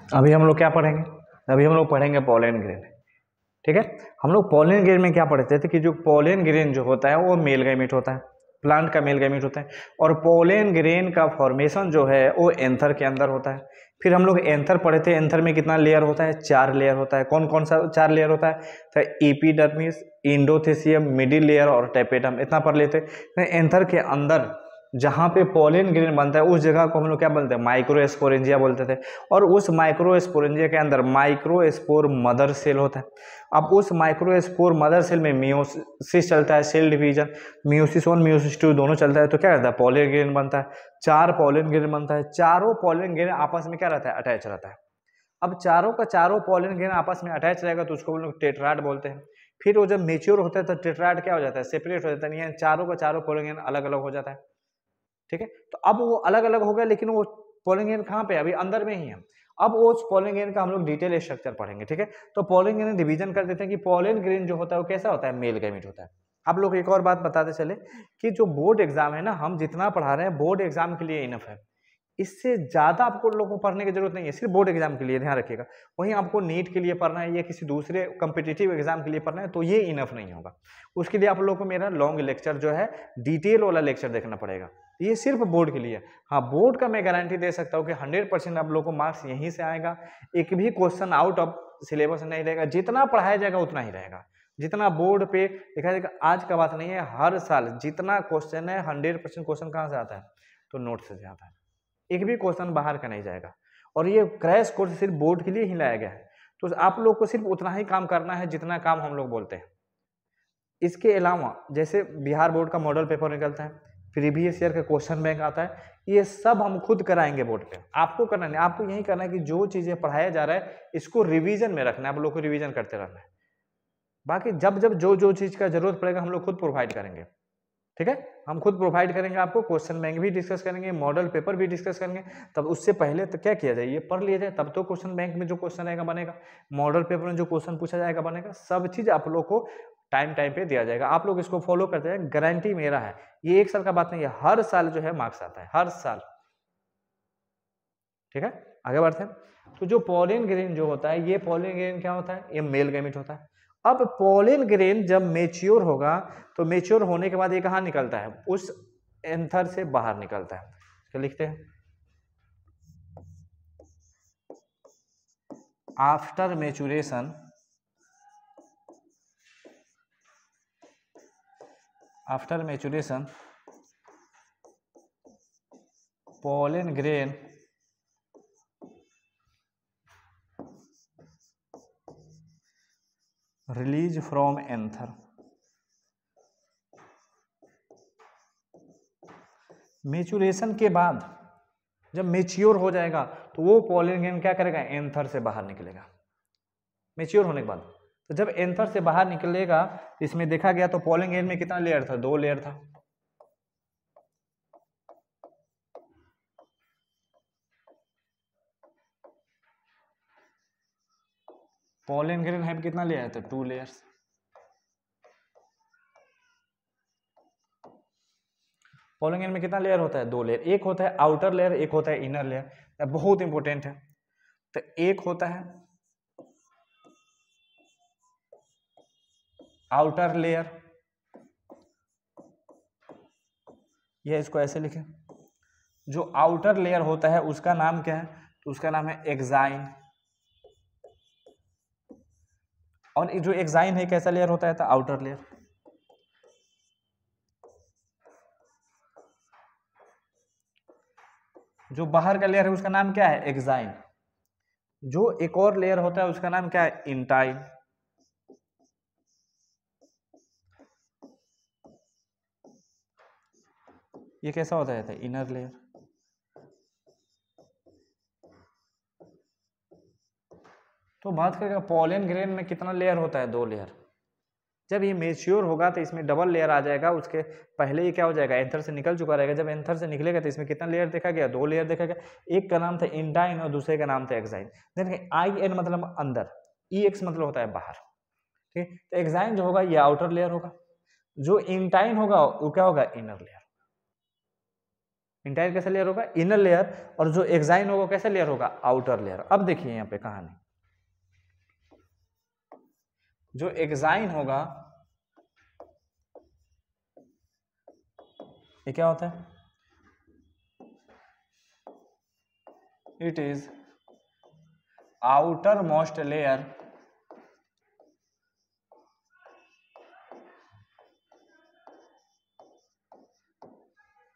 अभी हम लोग क्या पढ़ेंगे? अभी हम लोग पढ़ेंगे पोलन ग्रेन। ठीक है, हम लोग पोलन ग्रेन में क्या पढ़ते थे कि जो पोलन ग्रेन जो होता है वो मेल गैमेट होता है, प्लांट का मेल गैमेट होता है, और पोलन ग्रेन का फॉर्मेशन जो है वो एंथर के अंदर होता है। फिर हम लोग एंथर पढ़े थे, एंथर में कितना लेयर होता है? 4 लेयर होता है। कौन कौन सा 4 लेयर होता है? तो एपिडर्मिस, इंडोथेसियम, मिडिल लेयर और टेपेटम, इतना पढ़ लेते। एंथर के अंदर जहाँ पे पोलन ग्रेन बनता है उस जगह को हम लोग क्या बोलते हैं? माइक्रोस्पोरेंजिया बोलते थे। और उस माइक्रोस्पोरेंजिया के अंदर माइक्रोस्पोर मदर सेल होता है। अब उस माइक्रोस्पोर मदर सेल में मियोसिस चलता है, सेल डिवीजन, मियोसिस 1 मियोसिस 2 दोनों चलता है, तो क्या रहता है? पोलन ग्रेन बनता है। 4 पोलन ग्रेन बनता है। चारों पोलन ग्रेन आपस में क्या रहता है? अटैच रहता है। अब चारों का चारों पोलन ग्रेन आपस में अटैच रहेगा तो उसको हम लोग टेट्राड बोलते हैं। फिर वो जब मेच्योर होता है तो टेट्राड क्या हो जाता है? सेपरेट हो जाता है, यानी चारों का चारों पोलन ग्रेन अलग अलग हो जाता है। ठीक है, तो अब वो अलग अलग हो गया, लेकिन वो पोलन ग्रेन कहाँ पे? अभी अंदर में ही है। अब वो पोलन ग्रेन का हम लोग डिटेल स्ट्रक्चर पढ़ेंगे। ठीक है, तो पोलन ग्रेन डिवीजन कर देते हैं कि पोलन ग्रेन जो होता है वो कैसा होता है? मेल गैमेट होता है। आप लोग एक और बात बताते चले कि जो बोर्ड एग्जाम है ना, हम जितना पढ़ा रहे हैं बोर्ड एग्जाम के लिए इनफ है। इससे ज्यादा आपको लोगों को पढ़ने की जरूरत नहीं है, सिर्फ बोर्ड एग्जाम के लिए ध्यान रखिएगा। वहीं आपको नीट के लिए पढ़ना है या किसी दूसरे कम्पिटिटिव एग्जाम के लिए पढ़ना है तो ये इनफ नहीं होगा। उसके लिए आप लोगों को मेरा लॉन्ग लेक्चर जो है, डिटेल वाला लेक्चर देखना पड़ेगा। ये सिर्फ बोर्ड के लिए। हाँ, बोर्ड का मैं गारंटी दे सकता हूँ कि 100% आप लोगों को मार्क्स यहीं से आएगा। एक भी क्वेश्चन आउट ऑफ सिलेबस नहीं रहेगा, जितना पढ़ाया जाएगा उतना ही रहेगा। जितना बोर्ड पे देखा जाएगा, आज का बात नहीं है, हर साल जितना क्वेश्चन है 100% क्वेश्चन कहाँ से आता है? तो नोट से आता है। एक भी क्वेश्चन बाहर का नहीं जाएगा। और ये क्रैश कोर्स सिर्फ बोर्ड के लिए ही लाया गया है, तो आप लोग को सिर्फ उतना ही काम करना है जितना काम हम लोग बोलते हैं। इसके अलावा जैसे बिहार बोर्ड का मॉडल पेपर निकलता है, प्रीवियस ईयर का क्वेश्चन बैंक आता है, ये सब हम खुद कराएंगे बोर्ड पे। आपको करना नहीं, आपको यही करना है कि जो चीजें पढ़ाया जा रहा है इसको रिवीजन में रखना है, आप लोग को रिवीजन करते रहना है। बाकी जब जब जो जो चीज का जरूरत पड़ेगा हम लोग खुद प्रोवाइड करेंगे। ठीक है, हम खुद प्रोवाइड करेंगे आपको, क्वेश्चन बैंक भी डिस्कस करेंगे, मॉडल पेपर भी डिस्कस करेंगे। तब उससे पहले तो क्या किया जाए? ये पढ़ लिया जाए, तब तो क्वेश्चन बैंक में जो क्वेश्चन आएगा बनेगा, मॉडल पेपर में जो क्वेश्चन पूछा जाएगा बनेगा। सब चीज आप लोग को टाइम टाइम पे दिया जाएगा। आप लोग इसको फॉलो करते हैं, गारंटी मेरा है। ये एक साल का बात नहीं है, हर साल जो है मार्क्स आता है, हर साल। ठीक है, आगे बढ़ते हैं। तो जो पोलन ग्रेन जो होता है, ये पोलन ग्रेन क्या होता है? ये मेल गैमेट होता है। अब पोलन ग्रेन जब मेच्योर होगा तो मेच्योर होने के बाद ये कहाँ निकलता है? उस एंथर से बाहर निकलता है। तो लिखते हैं after maturation, after maturation pollen grain release from anther. Maturation के बाद जब मेच्योर हो जाएगा तो वो पोलन ग्रेन क्या करेगा? एंथर से बाहर निकलेगा मेच्योर होने के बाद। तो जब एंथर से बाहर निकलेगा, इसमें देखा गया तो पोलन ग्रेन में कितना लेयर था? 2 लेयर था। पोलन ग्रेन है कितना लेयर था? 2 लेयर्स। पोलन ग्रेन में कितना लेयर होता है? 2 लेयर। एक होता है आउटर लेयर, एक होता है इनर लेयर। बहुत इंपॉर्टेंट है। तो एक होता है आउटर लेयर, यह इसको ऐसे लिखें। जो आउटर लेयर होता है उसका नाम क्या है? तो उसका नाम है एक्साइन। और जो एक्साइन है कैसा लेयर होता है? तो आउटर लेयर। जो बाहर का लेयर है उसका नाम क्या है? एक्साइन। जो एक और लेयर होता है उसका नाम क्या है? इंटाइन। ये कैसा होता है? Inner layer. तो बात करेगा पोलन ग्रेन में कितना लेयर होता है? 2 लेयर। जब ये मेच्योर होगा तो इसमें डबल लेयर आ जाएगा। उसके पहले ये क्या हो जाएगा? एंथर से निकल चुका रहेगा। जब एंथर से निकलेगा तो इसमें कितना लेयर देखा गया? 2 लेयर देखा गया। एक का नाम था इंटाइन और दूसरे का नाम था एक्साइन। देखिए आई एन मतलब अंदर, ई एक्स मतलब होता है बाहर। ठीक है, तो एक्साइन जो होगा ये आउटर लेयर होगा, जो इंटाइन होगा वो क्या होगा? Inner layer. इंटायर कैसा लेयर होगा, इनर लेयर, और जो एक्साइन होगा कैसा लेयर होगा, आउटर लेयर। अब देखिए यहाँ पे कहानी, जो एक्साइन होगा ये क्या होता है, it is outer most layer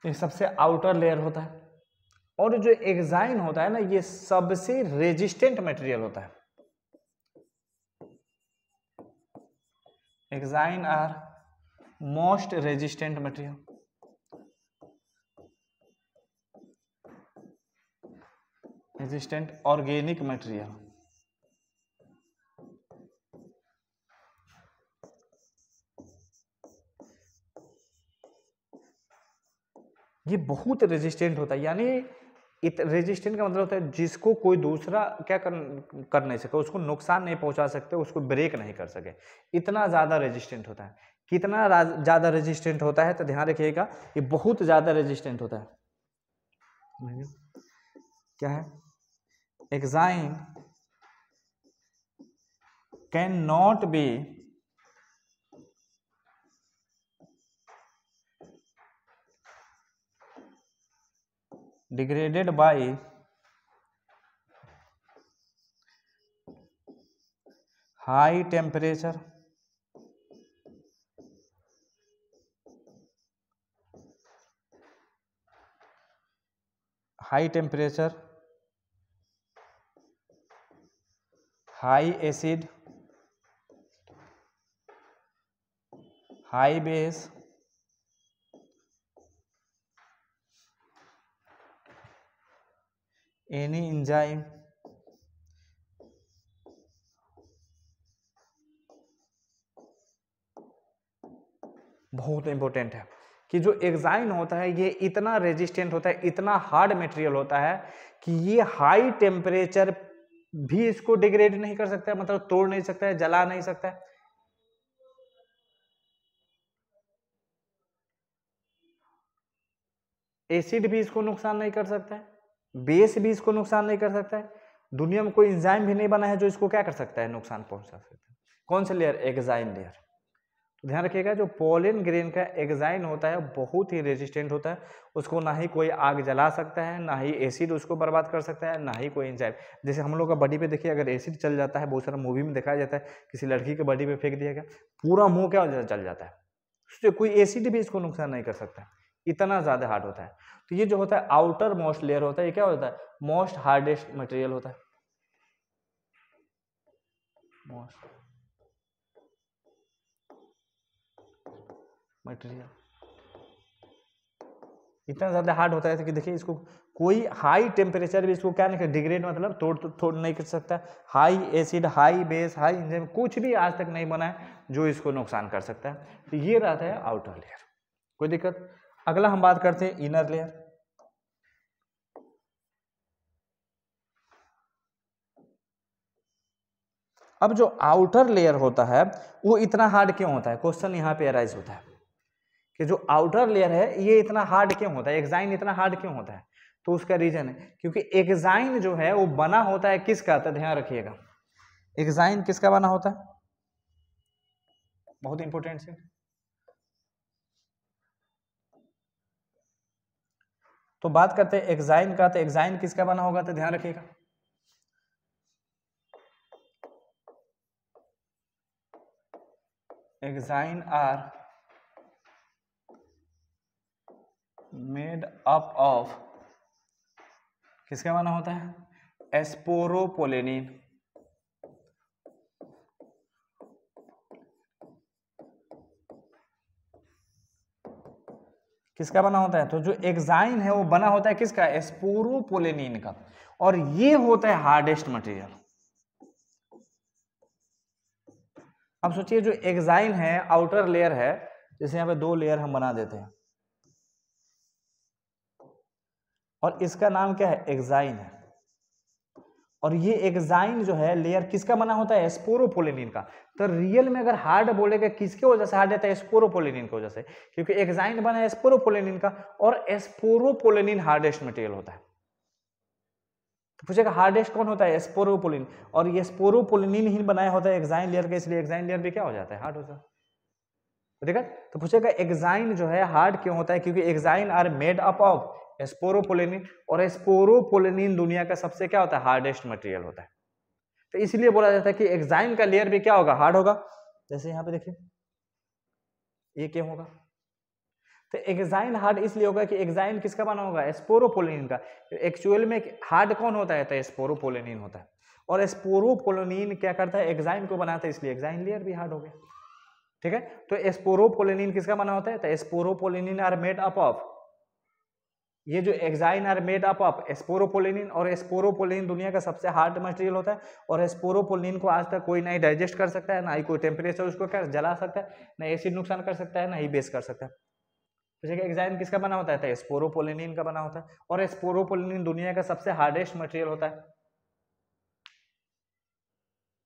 ये सबसे आउटर लेयर होता है। और जो एक्साइन होता है ना, ये सबसे रेजिस्टेंट मटेरियल होता है। Exine are most resistant material, resistant organic material. ये बहुत रेजिस्टेंट होता है, यानी रेजिस्टेंट का मतलब होता है जिसको कोई दूसरा क्या कर नहीं सके, उसको नुकसान नहीं पहुंचा सकते, उसको ब्रेक नहीं कर सके, इतना ज़्यादा रेजिस्टेंट होता है। कितना ज़्यादा रेजिस्टेंट होता है, तो ध्यान रखिएगा ये बहुत ज़्यादा रेजिस्टेंट होता है। क्या है, exine can not be degraded by high temperature, high temperature, high acid, high base, any enzyme बहुत इंपॉर्टेंट है कि जो एक्साइन होता है ये इतना रेजिस्टेंट होता है, इतना हार्ड मटेरियल होता है कि ये हाई टेम्परेचर भी इसको डिग्रेड नहीं कर सकता है, मतलब तोड़ नहीं सकता है, जला नहीं सकता है। एसिड भी इसको नुकसान नहीं कर सकता है, बेस भी इसको नुकसान नहीं कर सकता है, दुनिया में कोई एंजाइम भी नहीं बना है जो इसको क्या कर सकता है, नुकसान पहुंचा सकता है। कौन सा लेयर, एक्साइन लेयर। तो ध्यान रखिएगा जो पोलन ग्रेन का एक्साइन होता है बहुत ही रेजिस्टेंट होता है, उसको ना ही कोई आग जला सकता है, ना ही एसिड उसको बर्बाद कर सकता है, ना ही कोई एंजाइम। जैसे हम लोग का बॉडी पे देखिए अगर एसिड चल जाता है, बहुत सारा मूवी में दिखाया जाता है, किसी लड़की के बॉडी पे फेंक दिया गया, पूरा मुंह क्या हो जाता है, जल जाता है, उससे कोई एसिड भी इसको नुकसान नहीं कर सकता, इतना ज्यादा हार्ड होता है। तो ये जो होता है आउटर मोस्ट लेयर होता है, ये क्या होता है, मोस्ट हार्डेस्ट मटेरियल होता है, मोस्ट मटेरियल इतना ज्यादा हार्ड होता है कि देखिए इसको कोई हाई टेम्परेचर भी इसको क्या नहीं कर, डिग्रेड मतलब तोड़ नहीं कर सकता। High acid, high base, high enzyme कुछ भी आज तक नहीं बना है जो इसको नुकसान कर सकता है। तो ये रहता है आउटर लेयर, कोई दिक्कत। अगला हम बात करते हैं इनर लेयर। अब जो आउटर लेयर होता है वो इतना हार्ड क्यों होता है, क्वेश्चन यहाँ पे अराइज होता है कि जो आउटर लेयर है ये इतना हार्ड क्यों होता है, एक्साइन इतना हार्ड क्यों होता है। तो उसका रीजन है क्योंकि एक्साइन जो है वो बना होता है किसका, तो ध्यान रखिएगा एक्साइन किसका बना होता है, बहुत इंपॉर्टेंट है। तो बात करते हैं एक्साइन का, तो एक्साइन किसका बना होगा, तो ध्यान रखिएगा exine are made up of, किसका बना होता है, एस्पोरोपोलेनिन। किसका बना होता है, तो जो एक्साइन है वो बना होता है किसका, एस्पोरोपोलेनिन का, और ये होता है हार्डेस्ट मटेरियल। अब सोचिए जो एक्साइन है आउटर लेयर है, जैसे यहाँ पे दो लेयर हम बना देते हैं और इसका नाम क्या है, एक्साइन है, और ये एक्साइन जो है लेयर किसका बना होता है, स्पोरोपोलिनिन का। तो रियल में अगर हार्ड बोलेगा किसके वजह से हार्ड रहता है, स्पोरोपोलिनिन की वजह से, क्योंकि एक्साइन बना है स्पोरोपोलिनिन का और स्पोरोपोलिनिन हार्डेस्ट मटेरियल होता है। तो पूछेगा हार्डेस्ट कौन होता है, स्पोरोपोलिन, और ये स्पोरोपोलिनिन ही बनाया होता है एक्साइन लेयर का, इसलिए एक्साइन लेयर भी क्या हो जाता है, हार्ड होता है। तो देखा, तो पूछेगा एक्साइन जो है हार्ड क्यों होता है, क्योंकि exine are made up of sporopollenin, और स्पोरोपोलिनिन दुनिया का सबसे क्या होता है, हार्डेस्ट मटेरियल होता है। तो इसलिए बोला जाता है कि एक्साइन का लेयर भी क्या होगा, हार्ड होगा। जैसे यहाँ पे देखिए ये क्या होगा, तो एक्साइन हार्ड इसलिए होगा कि एक्साइन किसका बना होगा, स्पोरोपोलिनिन का। एक्चुअल में हार्ड कौन होता है, तो स्पोरोपोलिनिन होता है, और स्पोरोपोलिनिन क्या करता है, एक्साइन को बनाता है, इसलिए एक्साइन लेयर भी हार्ड हो गया। ठीक है, तो स्पोरोपोलिनिन किसका बना होता है, तो sporopollenin are made up of, ये जो exine are made up of sporopollenin, और स्पोरोपोलिनिन दुनिया का सबसे हार्ड मटेरियल होता है, और स्पोरोपोलिनिन को आज तक कोई नहीं डाइजेस्ट कर सकता है, ना ही कोई टेम्परेचर उसको क्या जला सकता है, ना एसिड नुकसान कर सकता है, ना ही बेस कर सकता है। तो एक्साइन किसका बना होता है, तो स्पोरोपोलिनिन का बना होता है, और स्पोरोपोलिनिन दुनिया का सबसे हार्डेस्ट मटेरियल होता है।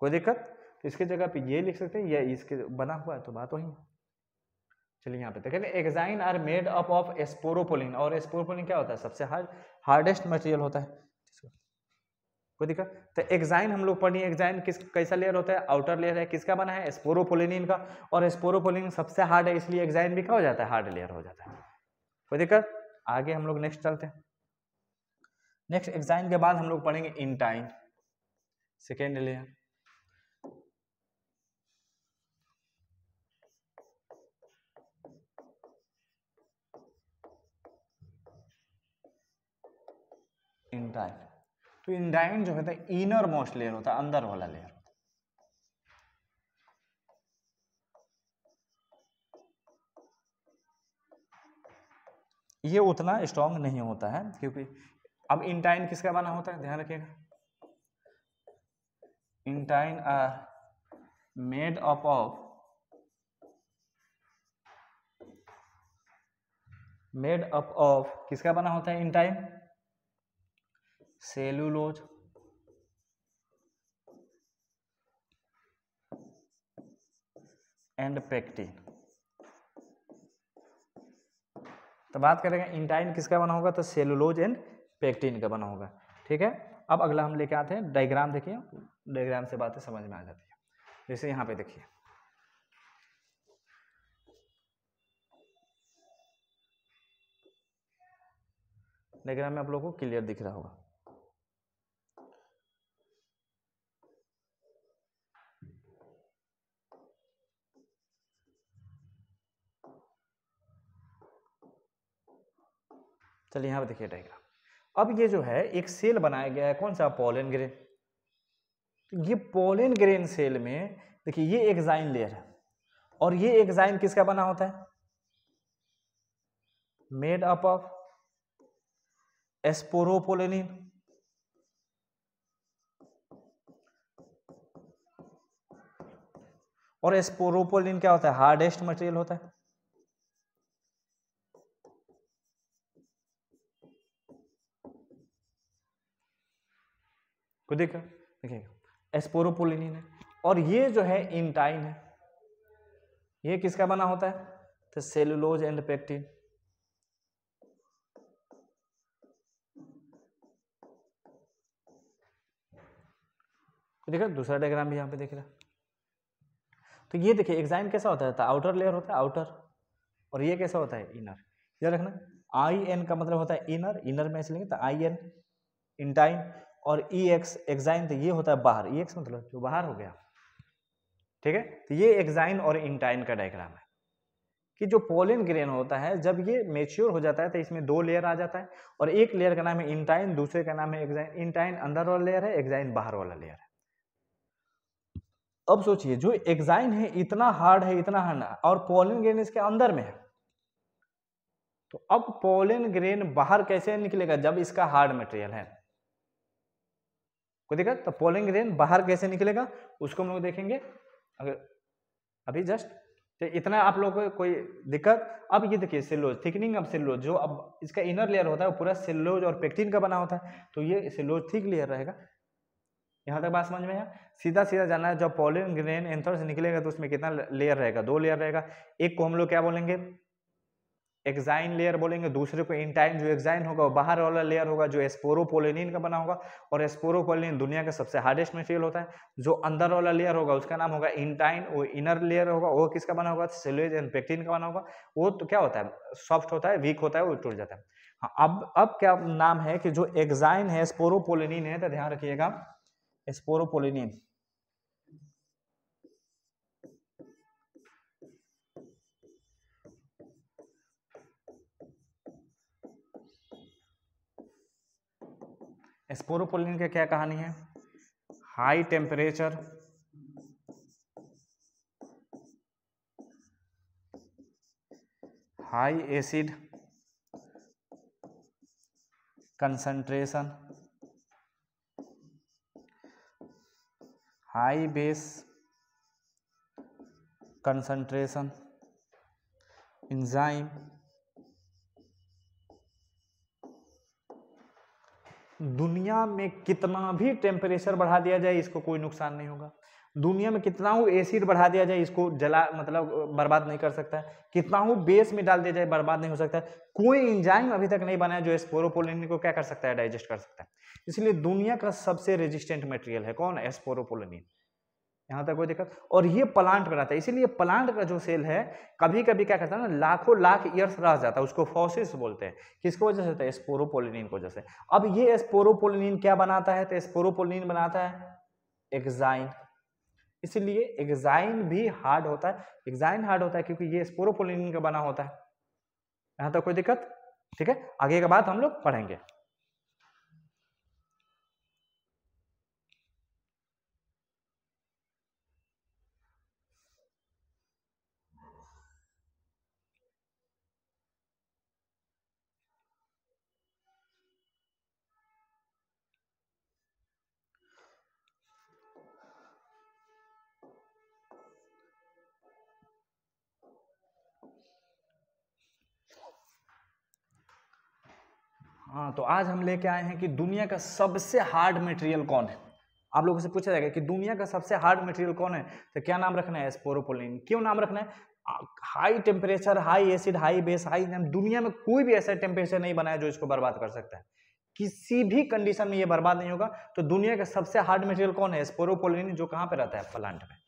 कोई दिक्कत, तो इसकी जगह पे ये लिख सकते हैं, ये इसके बना हुआ है, तो बात वही है। चलिए यहाँ पे देखें, exine are made up of sporopollenin, और स्पोरोपोलिन क्या होता है, सबसे हार्डेस्ट मटेरियल होता है। कोई दिक्कत, तो एक्साइन हम लोग पढ़िए, एक्साइन किस कैसा लेयर होता है, आउटर लेयर है, किसका बना है, स्पोरोपोलिनिन का, और स्पोरोपोलिन सबसे हार्ड है, इसलिए एक्साइन भी क्या हो जाता है, हार्ड लेयर हो जाता है। कोई दिक्कत, आगे हम लोग नेक्स्ट चलते हैं। नेक्स्ट एक्साइन के बाद हम लोग पढ़ेंगे इंटाइन, सेकेंड लेयर। इंटाइन, तो इंटाइन जो होता है इनर मोस्ट लेयर होता है, अंदर वाला लेयर। ये उतना स्ट्रॉन्ग नहीं होता है, क्योंकि अब इंटाइन किसका बना होता है, ध्यान रखिएगा, intine are made up of किसका बना होता है इंटाइन, सेलुलोज एंड पेक्टिन। तो बात करेंगे इंटाइन किसका बना होगा, तो सेलुलोज एंड पेक्टिन का बना होगा। ठीक है, अब अगला हम लेके आते हैं डायग्राम, देखिए डायग्राम से बातें समझ में आ जाती है। जैसे यहाँ पे देखिए, डायग्राम में आप लोगों को क्लियर दिख रहा होगा। चलिए यहाँ पे देखिए डायग्राम। अब ये जो है एक सेल बनाया गया है, कौन सा, पोलन ग्रेन। तो ये पोलन ग्रेन सेल में देखिए ये एक्साइन लेयर है, और ये एक्साइन किसका बना होता है, मेड अप ऑफ स्पोरोपोलिनिन, और स्पोरोपोलिन क्या होता है, हार्डेस्ट मटेरियल होता है। को देखिए स्पोरोपोलिनिन है, और ये जो है इंटाइन है, ये किसका बना होता है, तो सेलुलोज एंड पेक्टिन। देखा, दूसरा डायग्राम भी यहाँ पे देख रहा। तो ये देखिए एक्साइन कैसा होता है, तो आउटर लेयर होता है, आउटर, और ये कैसा होता है, इनर। याद रखना, आई एन का मतलब होता है इनर, इनर में इसलिए तो आई एन इंटाइन, और ई एक्स एक्साइन, तो ये होता है बाहर, ई एक्स मतलब जो बाहर हो गया। ठीक है, तो ये एक्साइन और इंटाइन का डायग्राम है कि जो पोलन ग्रेन होता है जब ये मेच्योर हो जाता है तो इसमें दो लेयर आ जाता है, और एक लेयर का नाम है इंटाइन, दूसरे का नाम है एक्साइन। इंटाइन अंदर वाला लेयर है, एक्साइन बाहर वाला लेयर है। अब सोचिए जो एक्साइन है इतना हार्ड है, इतना हार्ड, और पोलन ग्रेन इसके अंदर में है, तो अब पोलन ग्रेन बाहर कैसे निकलेगा जब इसका हार्ड मटेरियल है, कोई दिक्कत, तो पोलन ग्रेन बाहर कैसे निकलेगा उसको हम लोग देखेंगे अगर अभी जस्ट। तो इतना आप लोगों को कोई दिक्कत। अब ये देखिए सेलुलोज, थिकनिंग ऑफ सेलुलोज, जो अब इसका इनर लेयर होता है वो पूरा सेलुलोज और पेक्टिन का बना होता है, तो ये सेलुलोज थिक लेयर रहेगा, यहाँ तक बात समझ में है। सीधा सीधा जाना है, जब पॉलन ग्रेन एंथर से निकलेगा तो उसमें कितना लेयर रहेगा, 2 लेयर रहेगा। एक को हम लोग क्या बोलेंगे, एक्साइन लेयर बोलेंगे, दूसरे को इंटाइन। जो एक्साइन होगा वो बाहर वाला लेयर होगा जो स्पोरोपोलिनिन का बना होगा, और स्पोरोपोलिनिन दुनिया का सबसे हार्डेस्ट मटेरियल होता है। जो अंदर वाला लेयर होगा उसका नाम होगा इंटाइन, वो इनर लेयर होगा वो किसका बना होगा, सेलुलोज एंड पेक्टिन का बना होगा। वो तो क्या होता है, सॉफ्ट होता है, वीक होता है, वो टूट जाता है। हाँ, अब क्या नाम है कि जो एक्साइन है स्पोरोपोलिनिन है, तो ध्यान रखिएगा स्पोरोपोलिनिन। स्पोरोपोलिनिन की क्या कहानी है, high temperature high acid concentration, high base concentration enzyme दुनिया में कितना भी टेम्परेचर बढ़ा दिया जाए इसको कोई नुकसान नहीं होगा। दुनिया में कितना हो एसिड बढ़ा दिया जाए इसको जला मतलब बर्बाद नहीं कर सकता है, कितना हो बेस में डाल दिया जाए बर्बाद नहीं हो सकता है। कोई एंजाइम अभी तक नहीं बना है जो स्पोरोपोलिनिन को क्या कर सकता है, डाइजेस्ट कर सकता है। इसलिए दुनिया का सबसे रेजिस्टेंट मटेरियल है कौन, स्पोरोपोलिनिन। यहाँ तक कोई दिक्कत। और ये प्लांट बनाता है, इसीलिए प्लांट का जो सेल है कभी कभी क्या करता है ना, लाखों लाख ईयर्स रह जाता है, उसको फॉसिल्स बोलते हैं। किसको वजह से होता है, स्पोरोपोलिनिन की वजह से। अब ये स्पोरोपोलिनिन क्या बनाता है, तो स्पोरोपोलिनिन बनाता है एक्साइन। इसलिए एक्साइन भी हार्ड होता है, एक्साइन हार्ड होता है क्योंकि ये स्पोरोपोलिनिन का बना होता है। यहाँ तक कोई दिक्कत, ठीक है। आगे का बात हम लोग पढ़ेंगे। हाँ, तो आज हम लेके आए हैं कि दुनिया का सबसे हार्ड मटेरियल कौन है। आप लोगों से पूछा जाएगा कि दुनिया का सबसे हार्ड मटेरियल कौन है, तो क्या नाम रखना है, स्पोरोपोलिन। क्यों नाम रखना है, high temperature, high acid, high base, high, दुनिया में कोई भी ऐसा टेम्परेचर नहीं बना है जो इसको बर्बाद कर सकता है। किसी भी कंडीशन में ये बर्बाद नहीं होगा। तो दुनिया का सबसे हार्ड मटेरियल कौन है, स्पोरोपोलिन, जो कहाँ पे रहता है, प्लांट में।